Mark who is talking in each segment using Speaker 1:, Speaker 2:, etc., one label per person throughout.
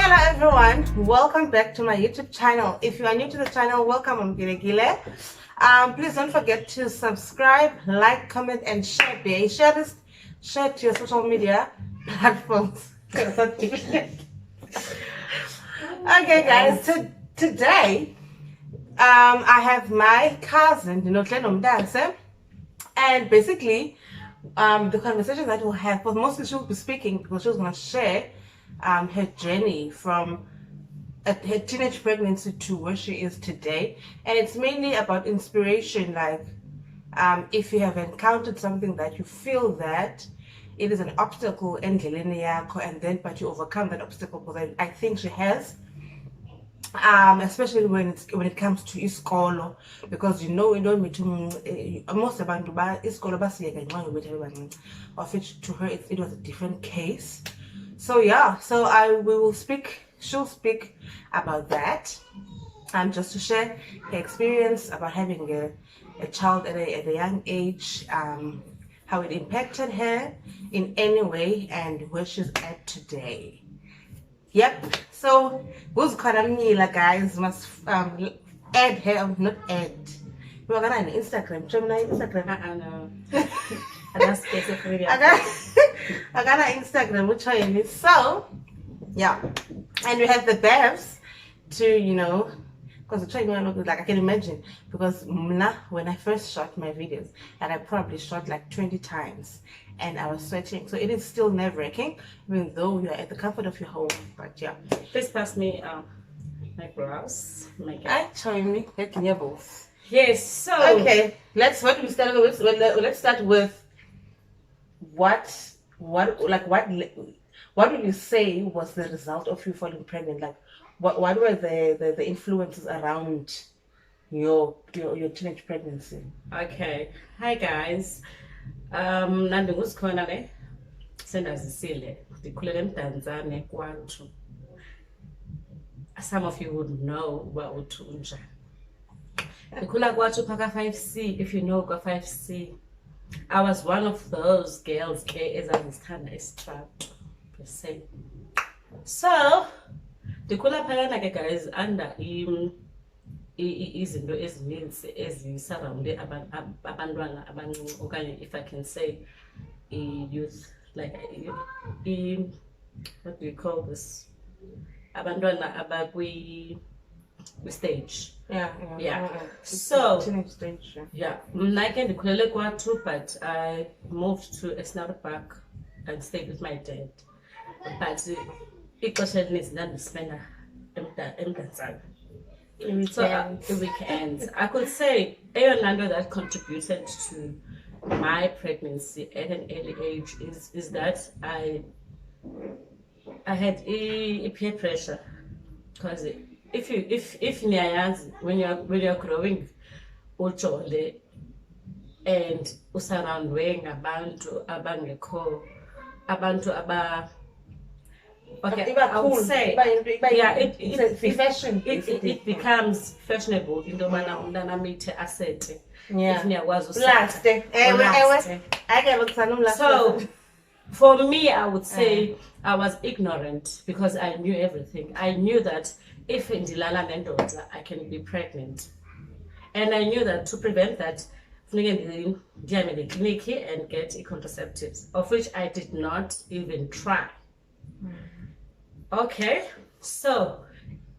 Speaker 1: Hello everyone, welcome back to my YouTube channel. If you are new to the channel, welcome. I'm Gile. Please don't forget to subscribe, like, comment, and share. Share to your social media platforms. Okay, guys. Today, I have my cousin, and basically, the conversation that we'll have, but mostly she'll be speaking because she's gonna share her journey from her teenage pregnancy to where she is today, and it's mainly about inspiration. Like, if you have encountered something that you feel that it is an obstacle in and then but you overcome that obstacle, because I think she has. Especially when it comes to iskolo, because most abantu iskolo basiyeka nxa bebethi bebancane, of which to her it was a different case. So yeah, so she'll speak about that, just to share her experience about having a child at a young age, how it impacted her in any way, and where she's at today. Yep. So who's Karamila, guys, must add her, not add. We're gonna on Instagram. Instagram.
Speaker 2: No. I got specific.
Speaker 1: I got an Instagram. Which one is so? Yeah. And we have the Bevs to because the training look like I can imagine, because when I first shot my videos, and I probably shot like 20 times, and I was sweating, so it is still nerve-wracking even though you're at the comfort of your home. But yeah,
Speaker 2: Please pass me my blouse.
Speaker 1: Actually,
Speaker 2: Yes. So
Speaker 1: okay, let's start with what would you say was the result of you falling pregnant? Like, what were the influences around your teenage pregnancy?
Speaker 2: Okay. Hi guys. Nandingusikhona le sendazisile ndikhulele eMdantsane kwaNtu. Some of you would know what uThunja. Ndikhula kwaNtu phaka 5C. If you know kwa 5C, I was one of those girls ezazithanda isitrato per se. So ndikhula phayana ke guys under izinto ezininzi ezisurrounde abantwana abancinci, okanye if I can say youth, like what do you call this, abantwana abakwi stage. Yeah. So
Speaker 1: teenage stage.
Speaker 2: yeah, mna ke ndikhulele kwaNtu, but I moved to Esnarpark and stayed with my dad, but ixesha elininzi ndandispenda eMdantsane. So the weekends, I could say another that contributed to my pregnancy at an early age is that I had a peer pressure, because if niyayazi when you're growing ujole and usurroundwe ngabantu abangekho, abantu aba. Okay, I would say, yeah, it becomes fashionable into yobana umntana amithe asete.
Speaker 1: Yeah.
Speaker 2: If niyakwazi
Speaker 1: So
Speaker 2: so for me, I would say I was ignorant because I knew everything. I knew that if ndilala nendoda, I can be pregnant, and I knew that to prevent that, funeke ndihambe clinic and get contraceptives, of which I did not even try. Okay, so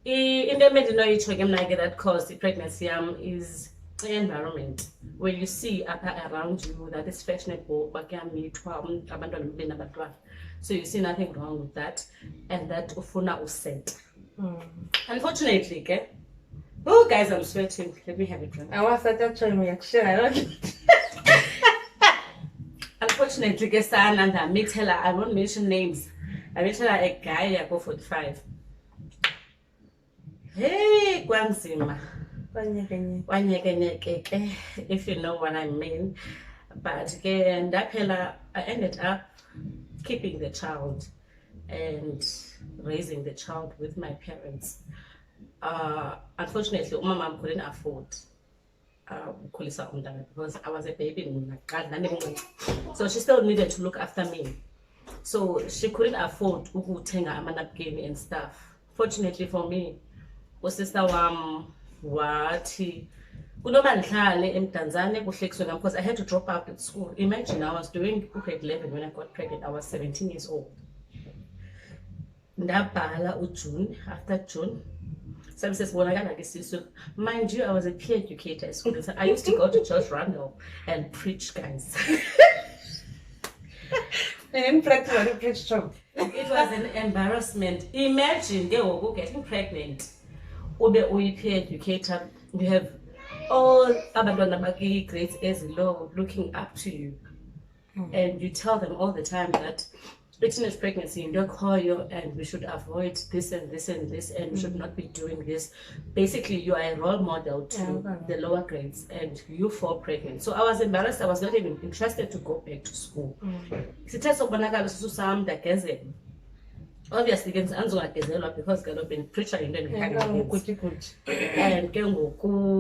Speaker 2: into endinoyitsho ke mna ke that caused the pregnancy is the environment, where you see around you that is fashionable, so you see nothing wrong with that, and that ufuna uset. Unfortunately, okay? Oh guys, I'm sweating. Let me have a drink.
Speaker 1: I was trying reaction. I don't.
Speaker 2: Unfortunately, ke sana and I won't mention names. I mentioned a guy I go 45. Hey, kwanzima. Wanyekenyeke, if you know what I mean. But again, I ended up keeping the child and raising the child with my parents. Unfortunately, mom couldn't afford because I was a baby. So she still needed to look after me. So she couldn't afford ukuthenga amanapukeni and stuff. fortunately for me, usister wam wathi kunoba ndihlale eMdantsane kuhlekiswe ngam because I had to drop out at school. Imagine I was doing grade 11 when I got pregnant. I was 17 years old. Ndabhala uJune, after June. Mind you, I was a peer educator at school. I used to go to George Randall and preach, guys.
Speaker 1: You didn't practice what you preached from.
Speaker 2: It was an embarrassment. Imagine they were getting pregnant. Ube uyi peer educator. You have all abantwana baki grades as low looking up to you. And you tell them all the time that teenage pregnancy in your choir and we should avoid this and this and this and we should not be doing this. Basically, you are a role model to the lower grades and you fall pregnant. So I was embarrassed. I was not even interested to go back to school. Obviously, because I've been preaching and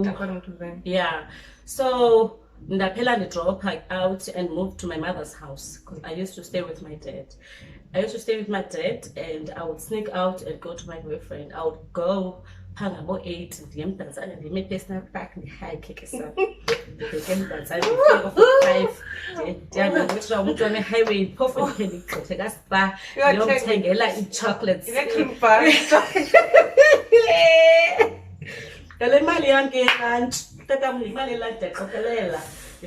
Speaker 1: According to them.
Speaker 2: yeah. So ndaphela drop out and moved to my mother's house because I used to stay with my dad. And I would sneak out and go to my boyfriend. I would go hang about 8 and they make a snack back and high kick us up. They came dance and 5. Yeah, which I went on a highway, puff and candy, take us back. You don't take a like chocolates. If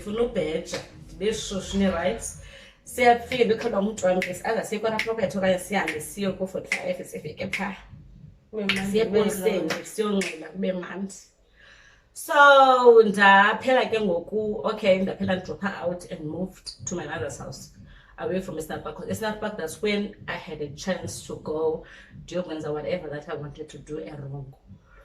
Speaker 2: you know better, this social rights. Say I feel because I'm trying to say, I got a proper to I see and see you go for 5 if you get pay. So ndaphela ke ngoku okay ndaphela drop out and moved to my mother's house away from Eastern Park. Because Eastern Park, that's when I had a chance to go do whatever that I wanted to do wrong.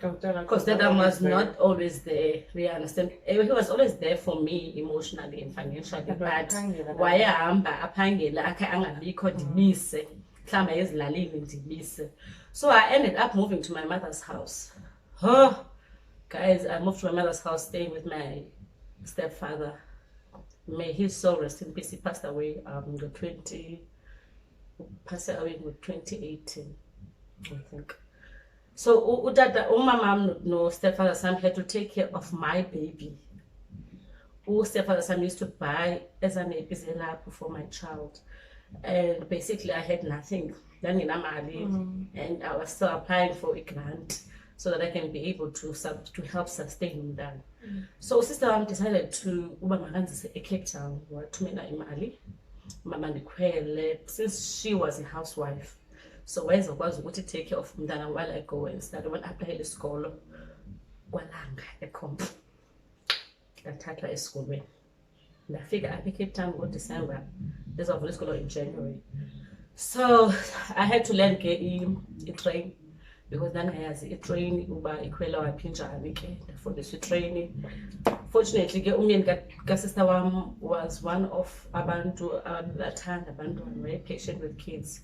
Speaker 2: Because Dad was not always there. We understand. He was always there for me emotionally and financially. But wayahamba aphangela akhe angabikho ndibise mhlawumbe ezilalini ndibise. So I ended up moving to my mother's house. Oh, guys, I moved to my mother's house, staying with my stepfather. May his soul rest in peace. He passed away in 2018, I think. So mom no stepfather Sam had to take care of my baby. Stepfather Sam used to buy as an epizela for my child. And basically I had nothing. And I was still applying for a grant so that I can be able to help sustain them. So sister decided to a Cape Town to imali. Mama since she was a housewife. So where's the was to take care of Mdana while I go and start when after high school walanga ekomp. Ndathathwa esikolweni. Ndafika apha eCape Town ngoDecember. This was school in January. So I had to learn a train because then I had a train uba ikhwela waphi njani ke ndafundiswa training. Fortunately ke sister wam was one of abantu abathanda abantwana very patient with kids.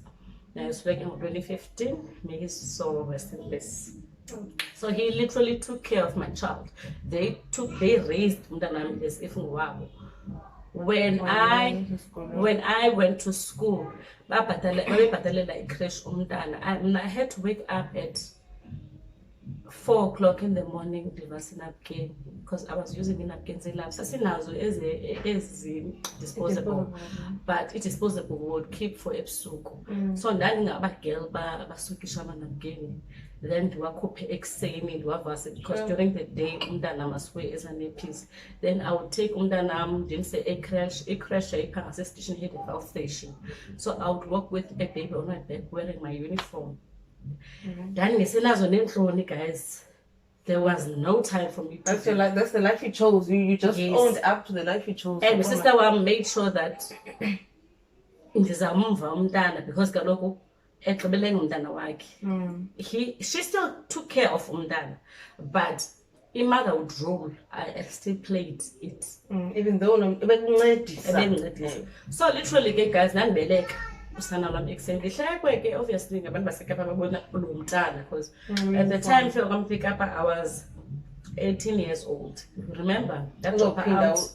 Speaker 2: I was working in 2015. May his soul rest in peace. So he literally took care of my child. They raised Mdanam as if wow. When I went to school, I had to wake up at 4 o'clock in the morning because I was using napkins in labs. As disposable, but it disposable would keep for ebusuku. So girl napkin. Then because during the day umntana must wear as an piece. Then I would take umntana didn't say a crash station here at health station. So I would walk with a baby on my back wearing my uniform. Then guys, there was no time for me to
Speaker 1: that's the life you chose. You just owned up to the life you chose.
Speaker 2: And my sister made sure that because she still took care of umntana, but mother would rule. I still played it.
Speaker 1: Even though
Speaker 2: so literally guys obviously because at the time I was 18 years old. Remember that drop her out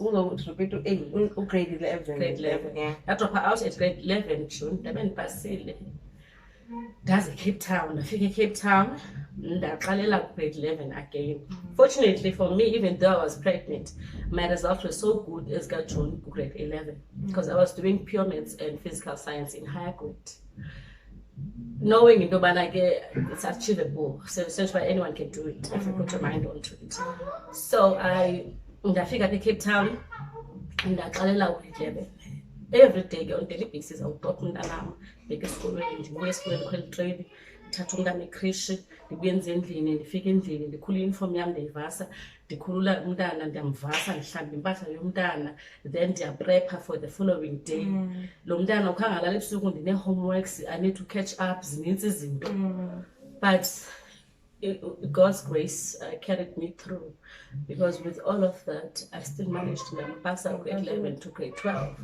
Speaker 1: grade 11.
Speaker 2: Yeah. That drop her out at grade 11 June. ndaze Cape Town, ndafika eCape Town, ndaqalela grade 11 again. Fortunately for me, even though I was pregnant, my results were so good as got June grade 11 because I was doing pure maths and physical science in higher grade. Knowing into yobana ke it's achievable, so essentially anyone can do it if you put your mind onto it. So ndafika eCape Town, ndaqalela grade 11. Every day on daily basis awuqoqa umntanam bheke esikolweni, ndibuye esikolweni khwela itreyini, ndithatha umntana ekrishi, ndibuyenza endlini, ndifika endlini, ndikhula i-uniform yam ndiyivasa, ndikhulula umntana ndiyamvasa, ndihlamba impahla yomntana, then ndiyaprepha for the following day. Lo mntana ukhangalala ebusuku ndine-homeworks, I need to catch up, zinintsi izinto. But God's grace carried me through, because with all of that, I still managed to pass out grade 11 to grade 12,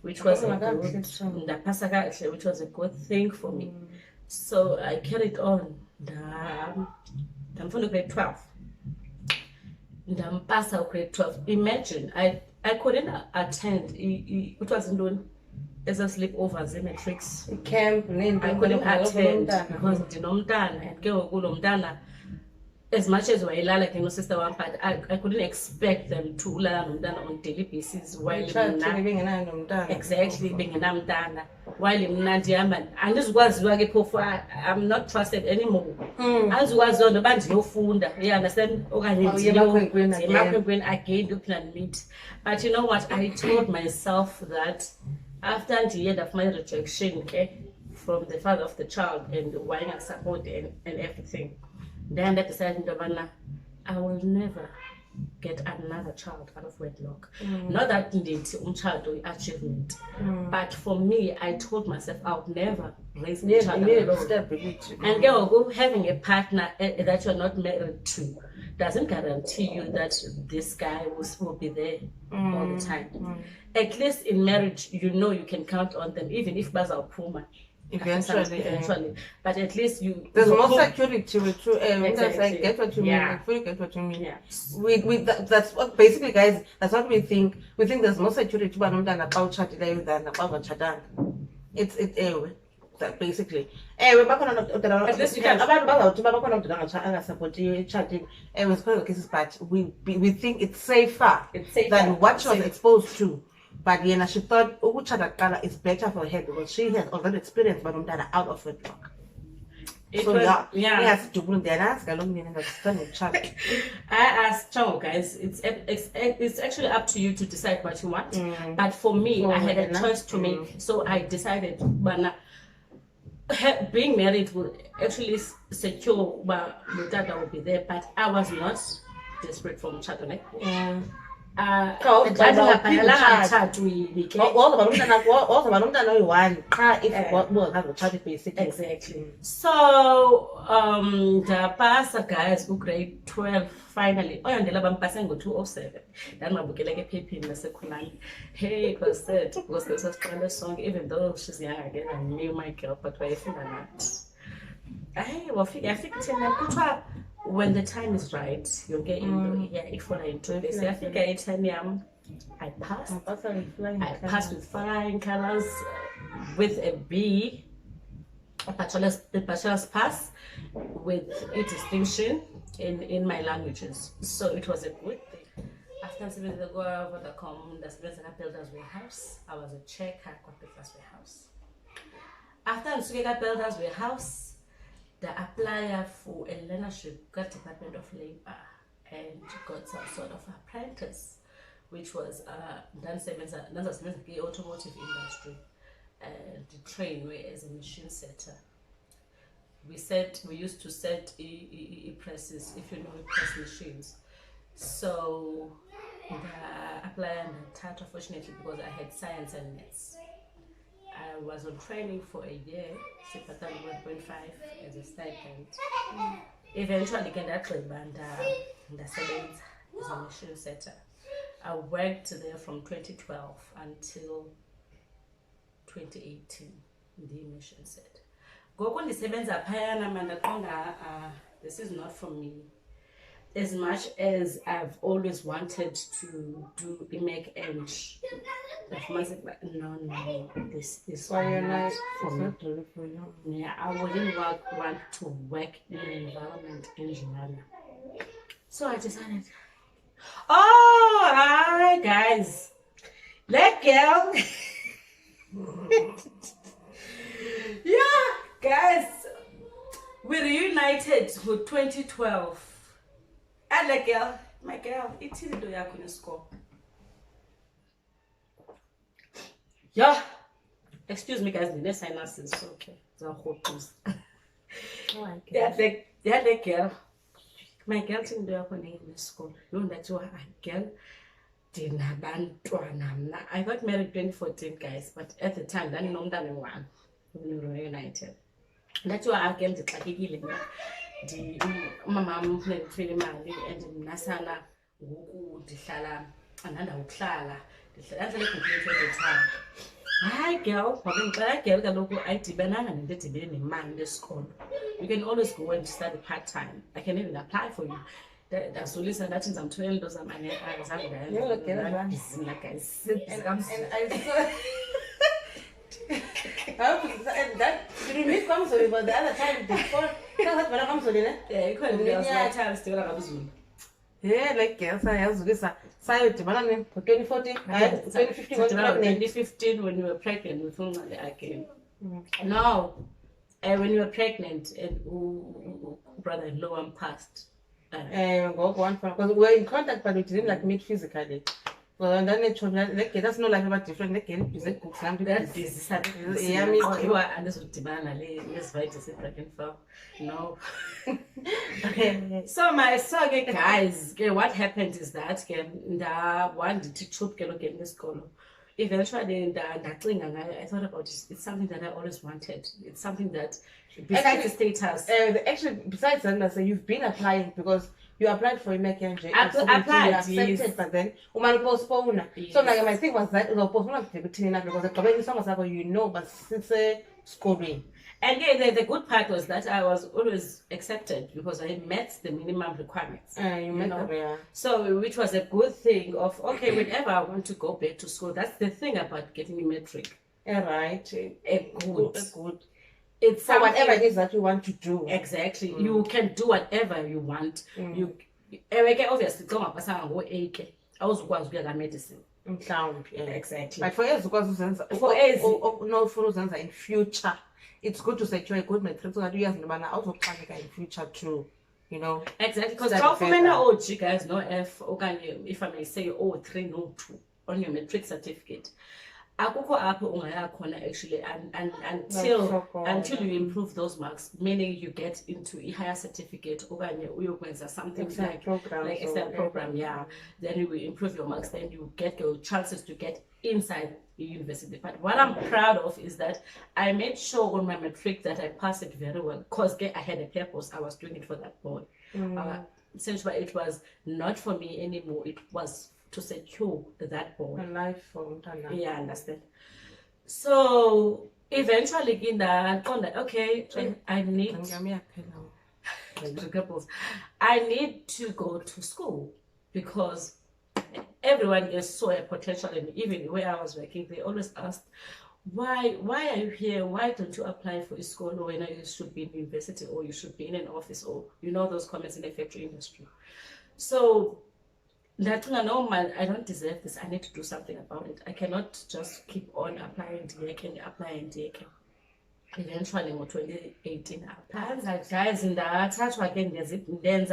Speaker 2: which was a good thing for me. So I carried on. I'm from grade 12. I'm pass out grade 12. Imagine, I couldn't attend. It was in as a sleepovers in Matrix.
Speaker 1: Camp,
Speaker 2: I couldn't attend because ndinomntana and ke kulo mntana, as much as wayelala ke no sister one, but I couldn't expect them to ulala nomntana on daily basis while exactly bengenamntana while mna ndihamba andizukwaziwa ke phofu, I'm not trusted anymore. Andizukwaziwa noba ndiyofunda, you understand, okanye emakhwenkweni again uphinda meet. But you know what, I told myself that after the end of my rejection from the father of the child and why I support and everything, then I decided that I will never get another child out of wedlock. Not that indeed child or achievement, but for me, I told myself I would never raise a child alone. And having a partner that you're not married to doesn't guarantee you that this guy will be there all the time. At least in marriage, you know you can count on them, even if Baza Puma. Eventually. But at least there's
Speaker 1: more security with you.
Speaker 2: Exactly.
Speaker 1: I get what you mean. I fully get what you mean.
Speaker 2: Yeah.
Speaker 1: That's what basically, guys. That's what we think. We think there's more security than about chatting than about chatting. It's that basically. We're back on
Speaker 2: at least you can
Speaker 1: chatting. But we think it's safer than what she was exposed to. But she thought Uchadakala is better for her because she has already experienced Banumdana out of wedlock. Yes, to put the ask I
Speaker 2: asked guys, it's actually up to you to decide what you want. But for me, I had a choice to make. So I decided being married will actually secure that I will be there, but I was not desperate for Mchatone. Exactly. So the pastor guys who grade 12 finally passing go 207. Then my book like a paper in the second. Hey, was this a song, even though she's young again, I knew my girl, but I think not. I think when the time is right, you'll get into this. I think at 10 I passed. I passed with flying colors, with a B, a bachelor's pass, with a distinction in my languages. So it was a good thing. After seven years ago, the Builders Warehouse. I was a checker at Builders Warehouse. After I Builders Warehouse, the applier for a learnership got Department of Labor and got some sort of apprentice, which was the automotive industry, and train as a machine setter. We used to set presses, if you know press machines. So the applier and the TAT, unfortunately, because I had science and maths, I was on training for a year, 1.5 as a stipend. Eventually, get that and as a machine setter. I worked there from 2012 until 2018 in the machine set. This is not for me. as much as I've always wanted to do Imek and no, this is
Speaker 1: Why you're
Speaker 2: not
Speaker 1: like,
Speaker 2: for
Speaker 1: it's
Speaker 2: me.
Speaker 1: not really for you.
Speaker 2: Yeah, I wouldn't want to work in an environment in Joanna. So I decided, oh, hi guys, that girl. Yeah, guys, we reunited with 2012. And the girl, my girl, it's in the yakuni score. Yeah, excuse me, guys, the next sinuses, okay. So the girl, my girl, in the yakuni score. No, that's why I girl. I got married 2014, guys, but at the time, I didn't know that one when we were reunited. That's why I came to Kakigili. Umama ngithwele imali and nasana ngoku ndihlala andanda ukuhlala ndihlala computer at the time. Hi girl, ngicela girl kaloku ayidibenanga nento edibene nemali lesikolo. You can always go and study part time. I can even apply for you. Ndazulisa ndathi ndizamthulela into zamane azange ndayenza guys.
Speaker 1: And that did you meet Kamsoli, but the other time before yeah, like yes, I was with Sayo Timalan for 2014,
Speaker 2: 2015 when you were pregnant with Umali again. No, when you were pregnant and brother-in-law passed.
Speaker 1: Go one because we were in contact, but we didn't like meet physically. Well, and then that's not like about different. Like present cooks and
Speaker 2: that is
Speaker 1: yeah, me too.
Speaker 2: You are under Timana. Let's write to say pregnant for no. So my guys, what happened is that the one did troop get this school. Eventually, I thought about it. It's something that I always wanted. It's something that besides the status.
Speaker 1: Actually, besides that, so you've been applying because you applied for Imek and J.
Speaker 2: Applied,
Speaker 1: you accepted,
Speaker 2: yes.
Speaker 1: But then postpone.
Speaker 2: Yes.
Speaker 1: So like my thing was that postpone because the community song was you know, but since schooling.
Speaker 2: And yeah, the good part was that I was always accepted because I met the minimum requirements.
Speaker 1: You met them, yeah.
Speaker 2: So, which was a good thing of, okay, whenever I want to go back to school, that's the thing about getting a metric.
Speaker 1: Right.
Speaker 2: Good.
Speaker 1: It's so whatever it is that you want to do.
Speaker 2: Exactly. You can do whatever you want. You obviously come up as I was going to medicine. Exactly.
Speaker 1: But for us, in future, it's good to secure a good metric so that you guys also plan in future too. You know?
Speaker 2: Exactly. Because for many old you guys know if I may say 302 on your metric certificate. Akukho apho ungaya khona actually until you improve those marks, meaning you get into a higher certificate okanye uyokwenza something like external program, yeah. Then you will improve your marks, then you get your chances to get inside the university. But what I'm proud of is that I made sure on my matric that I passed it very well because I had a purpose. I was doing it for that boy. Essentially, it was not for me anymore. It was to secure that boy.
Speaker 1: A life for
Speaker 2: yeah, understand. So eventually, okay, I need to go to school because everyone saw a potential in me. Even where I was working, they always asked, why are you here? Why don't you apply for a school when you should be in university or you should be in an office or those comments in the factory industry? So that I don't deserve this. I need to do something about it. I cannot just keep on applying Eventually, in 2018,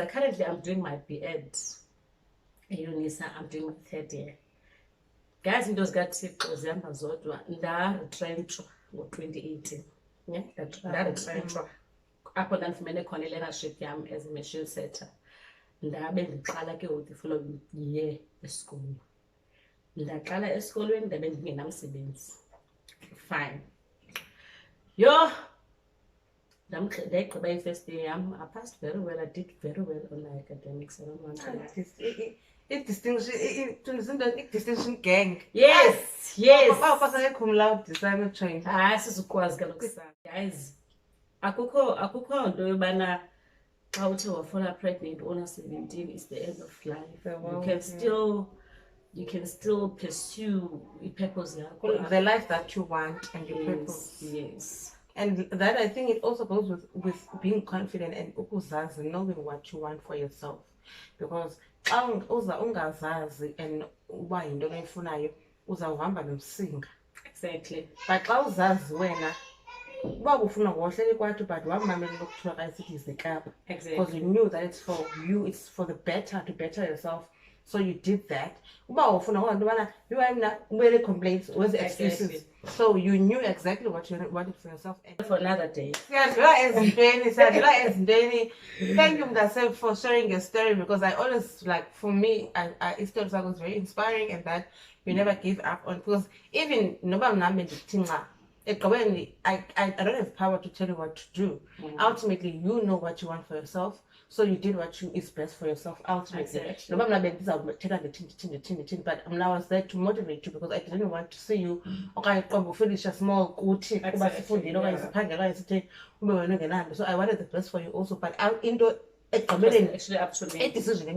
Speaker 2: currently I'm doing my BEd. UNISA, I'm doing my 3rd year. Guys, in those zihamba zodwa retrenchwa ngo-2018. Yeah, retrenchwa. Apho ndandifumene khona i-learnership yam as a machine setter. Ndabe ndiqala ke the following year esikolweni. Ndaqala esikolweni ndabe ndingenamsebenzi. Fine. Yo, ndayigqiba i-first year yam. I passed very well. I did very well on my academics. I don't want to
Speaker 1: distinction gang.
Speaker 2: Yes. Guys, akukho nto yobana How to fall pregnant on 17 is the end of life.
Speaker 1: Well,
Speaker 2: You can still pursue your purpose.
Speaker 1: the life that you want and your purpose.
Speaker 2: Yes.
Speaker 1: And that, I think, it also goes with being confident and ukuzazi, knowing what you want for yourself. Because ungazazi and uba yinto oyifunayo uzawuhamba nomsinga.
Speaker 2: Exactly.
Speaker 1: But xa uzazi wena uba ufuna ngohleli kwathi but wamamela lokuthiwa xa isithi izekapa. Because you knew that it's for you, it's for the better, to better yourself. So you did that. Uba ufuna ngoba ntobana you are not really complaints with excuses. So you knew exactly what you wanted for yourself. And
Speaker 2: for another day.
Speaker 1: Thank you, Mdase, for sharing your story, because I always, like, for me, it was very inspiring, and that you never give up on, because even I don't have power to tell you what to do. Ultimately, you know what you want for yourself, so you did what is best for yourself. Ultimately, but I was there to motivate you, because I didn't want to see you finish a small so I wanted the best for you also, but into
Speaker 2: actually up to me.
Speaker 1: decision